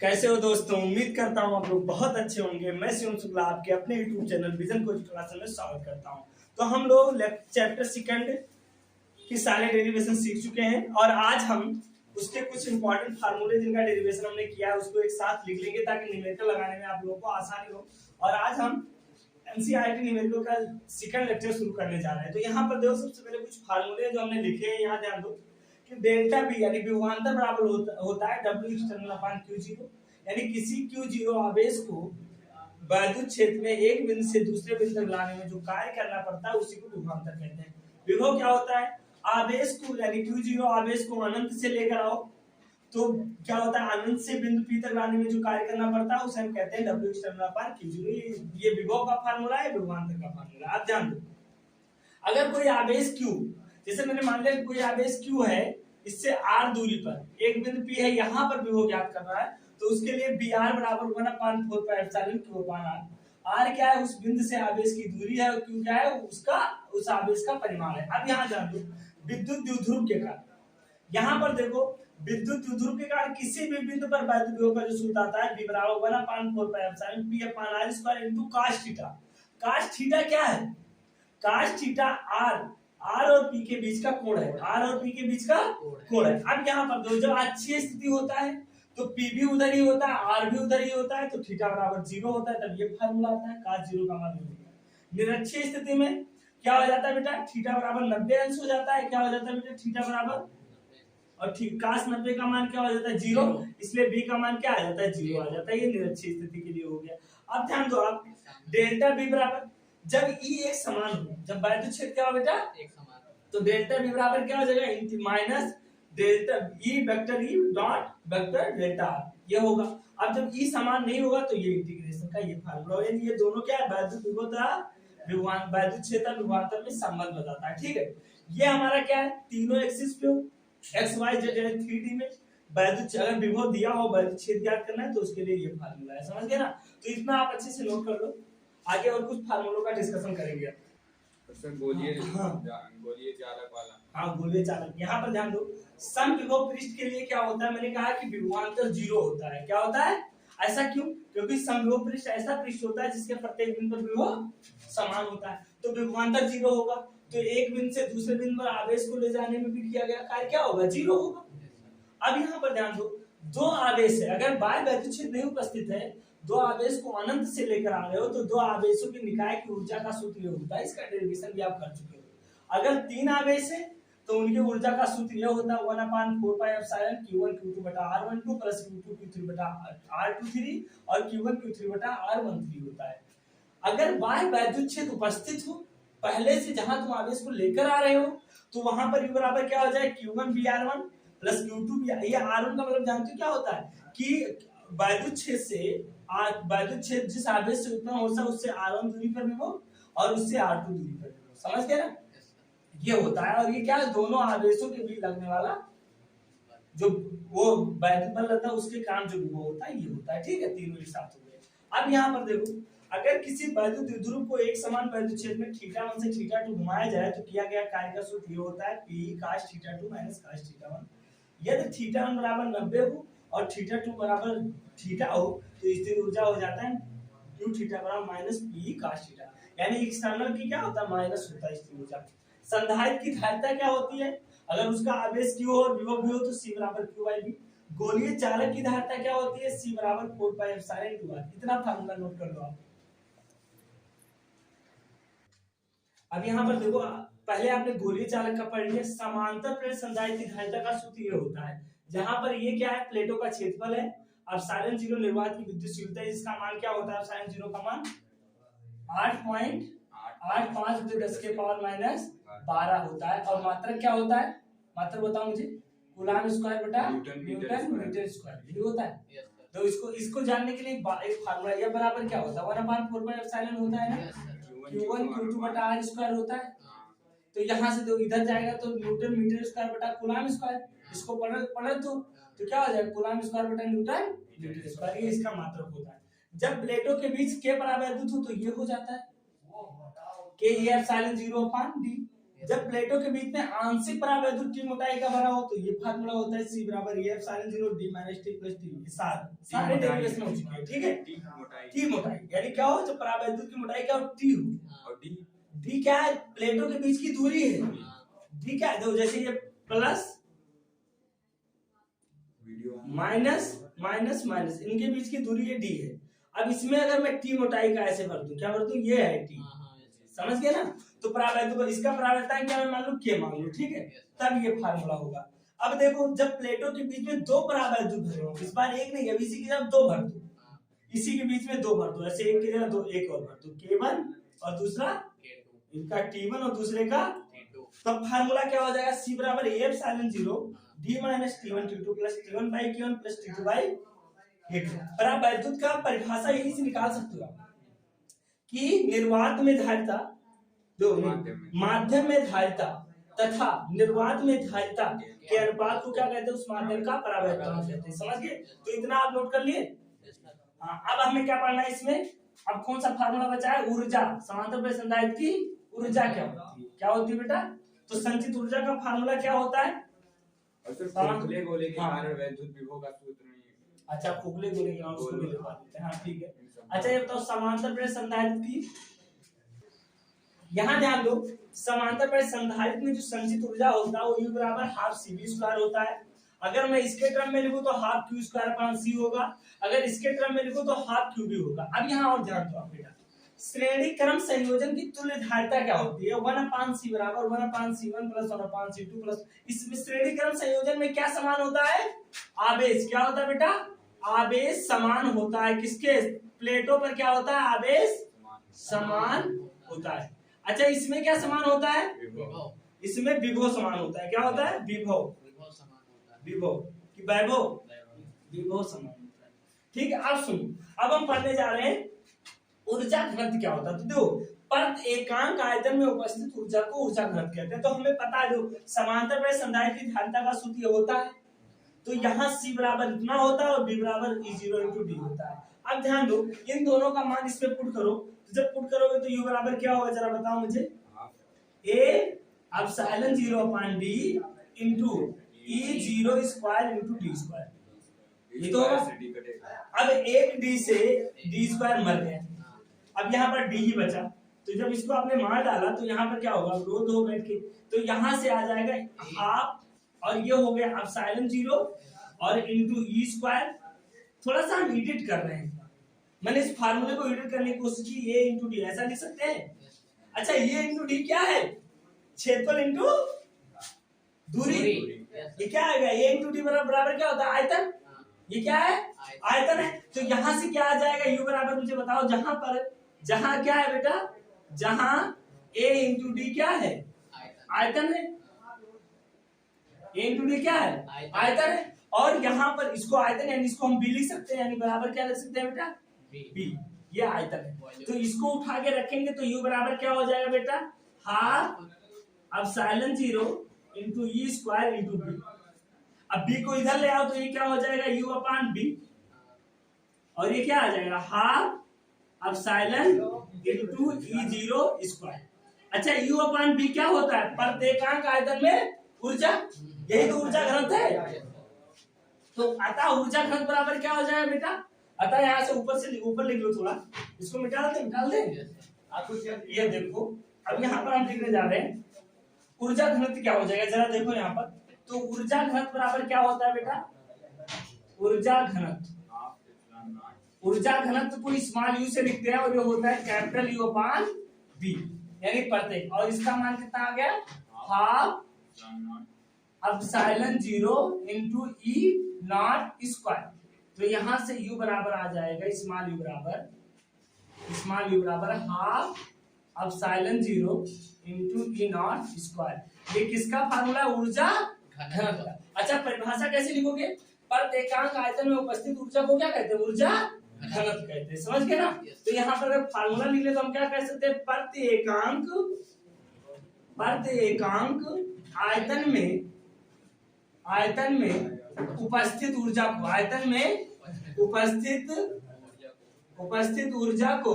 कैसे हो दोस्तों। उम्मीद करता हूँ आप लोग बहुत अच्छे होंगे। मैं शिवम शुक्ला आपके अपने YouTube channel vision coach classes में स्वागत करता हूँ। तो हम लोग चैप्टर सेकंड की सारे डेरिवेशन सीख चुके हैं और आज हम उसके कुछ इंपॉर्टेंट फार्मूले जिनका डेरिवेशन हमने किया है उसको एक साथ लिख लेंगे ताकि न्यूमेरिकल लगाने में आप लोगों को आसानी हो। और आज हम एनसीईआरटी न्यूमेरिकल का सेकंड लेक्चर शुरू करने जा रहे हैं। तो यहाँ पर देखो सबसे पहले कुछ फार्मूले जो हमने लिखे हैं यहाँ ध्यान दो कि डेल्टा बी यानी विभवांतर बराबर होता है W एक्सटर्नल अपान Q0, यानी किसी Q0 आवेश को वैद्युत क्षेत्र में एक बिंदु से दूसरे बिंदु तक लाने में जो कार्य करना पड़ता है उसी को विभवांतर कहते हैं। विभव क्या होता है? आवेश को यानी Q0 आवेश को अनंत से लेकर आओ तो क्या होता है, अनंत से बिंदु P तक लाने में जो कार्य करना पड़ता है उसे हम कहते हैं W एक्सटर्नल अपान Q0। ये विभव का फार्मूला है, विभवांतर का फार्मूला। आप ध्यान दो, अगर कोई आवेश Q, जैसे मैंने मान लिया कोई आवेश Q है, इससे r दूरी पर एक बिंदु P है, यहाँ पर विभव ज्ञात करना है तो उसके लिए Br बराबर 1/4 Q/r। r क्या है? उस बिंदु से आवेश की दूरी है और Q क्या है? उसका उस आवेश का परिमाण है। अब यहाँ जान लो विद्युत द्विध्रुव के कारण, यहाँ पर देखो विद्युत द्विध्रुव के कारण किसी भी बिंदु पर वैद्युत विभव का जो सूत्र आता है B बराबर 1/4 P/r² cos theta. cos theta क्या है? cos थीटा r और p के बीच का कोण है, r और p के बीच का कोण है। अब यहाँ पर दो जब अच्छी स्थिति होता है तो p भी उधर ही होता है, r भी उधर ही होता है, तो थीटा बराबर 0 होता है, तब ये फार्मूला आता है cos 0 का मान 0। निरक्षीय स्थिति में क्या हो जाता है बेटा? थीटा बराबर 90 अंश हो जाता है। क्या हो जाता है बेटा? थीटा बराबर, और cos 90 का मान क्या हो जाता है? 0, इसलिए b का मान क्या आ जाता है? 0 आ जाता है। ये निरक्षीय स्थिति के लिए हो गया। अब ध्यान दो आप, डेल्टा b बराबर जब E एक समान हो, जब वैद्युत क्षेत्र क्या हो बेटा? एक समान, तो डेल्टा B बराबर क्या हो जाएगा? Minus delta E vector E dot vector delta R, ये होगा। अब जब E समान नहीं होगा तो ये इंटीग्रेशन का ये फार्मूला, यानी ये दोनों क्या है? वैद्युत विभव तथा वैद्युत क्षेत्र विभवांतर में संबंध बताता है। ठीक है, ये हमारा क्या है? तीनों एक्सिस पे x y z यानी 3D में वैद्युत अगर विभव दिया हो, वैद्युत क्षेत्र ज्ञात करना है तो उसके लिए ये फार्मूला है। समझ गए ना? तो इतना आप अच्छे से नोट कर लो, आगे और कुछ फार्मूलों का डिस्कशन करेंगे। गोलीय चालक वाला, हाँ गोलीय चालक। यहाँ पर ध्यान दो, समविभव पृष्ठ के लिए क्या होता है? मैंने कहा कि विभवांतर 0 होता है। क्या होता है? ऐसा क्यों? क्योंकि समविभव पृष्ठ ऐसा पृष्ठ होता है जिसके प्रत्येक बिंदु पर विभव समान होता है, तो विभवांतर 0 होगा। तो एक बिंदु से दूसरे बिंदु पर आवेश को ले जाने में भी किया गया कार्य क्या होगा? 0 होगा। अब यहाँ पर ध्यान दो, दो आवेश है, अगर बाह्य वैद्युत क्षेत्र नहीं उपस्थित है, दो आवेश को अनंत से लेकर आ रहे हो तो दो आवेशों की निकाय की ऊर्जा का सूत्र ये होता है। इसका डेरिवेशन भी आप कर चुके हो। अगर तीन आवेश है तो उनकी ऊर्जा का सूत्र ये होता है 1/4 Q1 Q2 बटा R12 प्लस Q2 Q3 बटा R23 और Q1 Q3 बटा R13 होता है। अगर बाह्य वैद्युत क्षेत्र उपस्थित हो पहले से, जहां तुम आवेश को लेकर आ रहे हो, तो वहां पर U बराबर क्या हो जाए? Q1 BR1 प्लस Q2 ये R1 का मतलब जानते हो क्या होता है? कि वैद्युत क्षेत्र से वैद्युत क्षेत्र जिस आवेश से उत्पन्न होता है उससे R1 दूरी पर विभव और उससे R2 दूरी पर विभव। समझ गए ना? ये होता है। और ये क्या है? दोनों आवेशों के बीच लगने वाला जो वो वैद्युत बल रहता है उसके कारण जो विभव होता है ये होता है। ठीक है, तीनों एक साथ हो गए। अब यहाँ पर देखो, अगर किसी वैद्युत द्विध्रुव को एक समान वैद्युत क्षेत्र में θ1 से θ2 घुमाया जाए तो किया गया कार्य का सूत्र ये होता है P cos θ2 माइनस cos θ1। यदि θ1 बराबर 90 हो और θ2 बराबर θ हो तो स्थिर ऊर्जा हो जाता है Q θ बराबर माइनस P cos θ, यानी एक्सटर्नल की क्या होता है? माइनस होता है स्थिर ऊर्जा। संधारित्र की धारिता क्या होती है? अगर उसका आवेश Q और विभव भी हो तो C बराबर Q/V। गोलीय चालक की धारिता क्या होती है? C बराबर 4πε/r। इतना फार्मूला नोट कर लो आप। अब यहाँ पर देखो, पहले आपने गोलीय चालक का पढ़ लिया। समांतर प्लेट संधारित्र की धारिता का सूत्र ये होता है, जहां पर ये क्या है? प्लेटों का क्षेत्रफल है और ε0 निर्वात की विद्युतशीलता है। इसका मान क्या होता है? ε0 का मान 8.85 × 10⁻12 होता है। और मात्रक क्या होता है? मात्रक बताओ मुझे। कूलाम स्क्वायर बटा न्यूटन मीटर स्क्वायर, ये होता है। तो इसको जानने के लिए एक फार्मूला, ये बराबर क्या होता है? 1/4 होता है ना, Q1 Q2 बटा R² होता है। तो यहाँ से तो इधर जाएगा तो न्यूटन मीटर स्क्वायर बटा कूलाम स्क्वायर, इसको पढ़ तो क्या हो जाएगा? कूलाम स्क्वायर बटा न्यूटन मीटर स्क्वायर, ये इसका मात्रक होता है। जब प्लेटों के बीच के बराबर वैद्युत हो तो ये हो जाता है K E ε0/d, जब प्लेटों के बीच में आंशिक परावैद्युत की मोटाई का भरा हो तो ये फार्मूला होता है C बराबर E epsilon 0 D minus T plus T। सारे डेरिवेशन हो चुके हैं, ठीक है। T मोटाई यानी क्या हो, जब परावैद्युत की मोटाई क्या हो, T हो। और D क्या है, प्लेटों के बीच की दूरी है। D क्या है, देखो जैसे ये प्लस माइनस माइनस माइनस, इनके बीच की दूरी ये D है। अब इसमें अगर मैं T मोटाई का ऐसे भर दूं, क्या भर दूं, ये है T, समझ गए ना। तो परावैद्युत, इसका परावैद्युत क्या मैं मान लूं, K मान लूं, ठीक है। तब ये फार्मूला होगा। अब देखो जब प्लेटों के बीच में दो परावैद्युत भरे हो, इस बार एक नहीं, अब इसी की जगह दो भर दो, इसी के बीच में दो भर दो, ऐसे एक की जगह दो, एक और भर दो, K1 और दूसरा इनका T1 और दूसरे का T2। तब फार्मूला क्या हो जाएगा, C बराबर E epsilon 0 D minus T1 T2 plus T1 by K1 plus T2 by K2। परावैद्युत का परिभाषा यही से निकाल सकते हो कि निर्वात में धारिता, जो माध्यम में धारिता तथा निर्वात में धारिता के अनुपात को क्या कहते हैं, उस माध्यम का परावैद्युत कहते हैं। समझ गए, तो इतना आप नोट कर लिए। हाँ, अब हमें क्या पढ़ना है इसमें, अब कौन सा फार्मूला बचा है, ऊर्जा, समांतर प्लेट संधारित्र की ऊर्जा क्या होती है, क्या होती है बेटा। तो संचित ऊर्जा का फार्मूला क्या होता है, खोखले गोले के कारण वैद्युत विभव का सूत्र नहीं है। अच्छा, खोखले गोले के कारण उसको भी लिखवा देते हैं, हाँ ठीक है। अच्छा ये बताओ समांतर प्लेट संधारित्र की, यहाँ ध्यान दो, समांतर प्लेट संधारित्र में जो संचित ऊर्जा होता है वो U बराबर हाफ CV² होता है। अगर मैं इसके टर्म में लिखूं तो हाफ Q²/C होगा, अगर इसके टर्म में लिखूं तो हाफ QB होगा। अब यहाँ और ध्यान दो आप बेटा, श्रेणी क्रम संयोजन की तुल्य धारिता क्या होती है, 1/C बराबर 1/C1 प्लस 1/C2 प्लस, इसमें श्रेणी क्रम संयोजन में क्या समान होता है, आवेश क्या होता है बेटा, आवेश समान होता है। किसके, प्लेटों पर क्या होता है, आवेश समान होता है। अच्छा इसमें क्या समान होता है, इसमें विभव समान होता है। क्या होता है, विभव, विभव कि वैभव, विभव समान होता है, ठीक है। अब सुनो, अब हम पढ़ने जा रहे हैं ऊर्जा घनत्व क्या होता है। तो देखो, परत एकांक आयतन में उपस्थित ऊर्जा को ऊर्जा घनत्व कहते हैं। तो हमें पता है जो समांतर प्लेट संधारित्र की धारिता का सूत्र होता है, तो यहाँ C बराबर इतना होता है और B बराबर E0 × D होता है। अब ध्यान दो, इन दोनों का मान इसमें पुट करो, तो जब पुट करोगे तो U बराबर क्या होगा, जरा बताओ मुझे, A epsilon 0/D × E0² × D²। ये तो अब एक D से D² मर गया, अब यहाँ पर D ही बचा। तो जब इसको आपने मार डाला तो यहाँ पर क्या होगा, रो दो बैठ के, तो यहाँ से आ जाएगा हाफ, और ये हो गया एप्सिलॉन 0 और इनटू E²। थोड़ा सा हम एडिट कर रहे हैं, मैंने इस फार्मूले को एडिट करने की कोशिश की, A × D ऐसा लिख सकते हैं। अच्छा ये × D क्या है, क्षेत्रफल इनटू दूरी, ये क्या आएगा, A × D बराबर क्या होता है, आयतन। ये क्या है, आयतन है। तो यहां से क्या आ जाएगा, U बराबर, मुझे बताओ, जहां पर, जहां क्या है बेटा, जहां A × D क्या है, आयतन है, A × D क्या है, आयतन है। और यहाँ पर इसको आयतन यानी इसको हम B लिख सकते हैं, यानी बराबर क्या लिख सकते हैं बेटा, B, ये आयतन है। तो इसको उठा के रखेंगे तो U बराबर क्या हो जाएगा बेटा, हाफ एप्सिलॉन 0 × E² × B। अब B को इधर ले आओ तो ये क्या हो जाएगा, U/B, और ये क्या आ जाएगा, हाफ एप्सिलॉन × E0²। अच्छा U/B क्या होता है, प्रत्येकांक आयतन में ऊर्जा, यही तो ऊर्जा घनत्व है। तो अतः ऊर्जा घनत्व बराबर क्या हो जाएगा बेटा, अतः यहाँ से ऊपर लिख लो, थोड़ा इसको मिटा दे। आपको ये देखो, अब यहाँ पर हम लिखने जा रहे हैं ऊर्जा घनत्व क्या हो जाएगा, जरा देखो यहाँ पर। तो ऊर्जा घनत्व बराबर क्या होता है बेटा, ऊर्जा घनत्व, ऊर्जा घनत्व को स्मॉल u से लिखते हैं और ये होता है कैपिटल U/B, यानी प्रत्येक, और इसका मान कितना आ गया, हाफ एप्सिलॉन 0 × E0²। तो यहां से U बराबर आ जाएगा, स्मॉल u बराबर हाफ एप्सिलॉन 0 × E0²। ये किसका फार्मूला है, ऊर्जा घनत्व। अच्छा परिभाषा कैसे लिखोगे, प्रत्येकांक आयतन में उपस्थित ऊर्जा को क्या कहते हैं, ऊर्जा घनत्व कहते हैं। समझ गए ना। तो यहाँ पर अगर फार्मूला लिख ले तो हम क्या कह सकते हैं, प्रत्येकांक आयतन में उपस्थित ऊर्जा को, आयतन में उपस्थित ऊर्जा को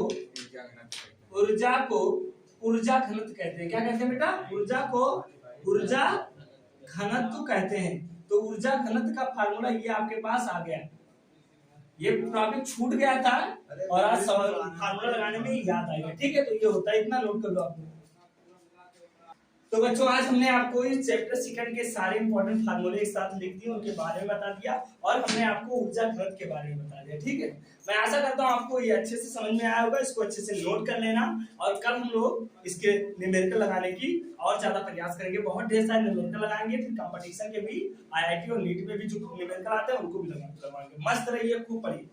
ऊर्जा घनत्व कहते हैं। क्या कहते हैं बेटा? ऊर्जा को ऊर्जा घनत्व कहते हैं। तो ऊर्जा घनत्व का फार्मूला ये आपके पास आ गया। ये टॉपिक छूट गया था और आज फार्मूला लगाने में याद आएगा। ठीक है, तो ये होता है, इतना नोट कर लो आप। तो बच्चों आज हमने आपको इस चैप्टर सेकंड के सारे इंपॉर्टेंट फार्मूले एक साथ लिख दिए, उनके बारे में बता दिया और हमने आपको ऊर्जा घनत्व के बारे में बता दिया। ठीक है, मैं आशा करता हूँ आपको ये अच्छे से समझ में आया होगा। इसको अच्छे से नोट कर लेना और कल हम लोग इसके न्यूमेरिकल लगाने की और ज्यादा प्रयास करेंगे। बहुत ढेर सारे न्यूमेरिकल लगाएंगे, फिर कंपटीशन के भी, IIT और नीट में भी जो न्यूमेरिकल आते हैं उनको भी लगाएंगे। मस्त रहिए, खूब पढ़िए।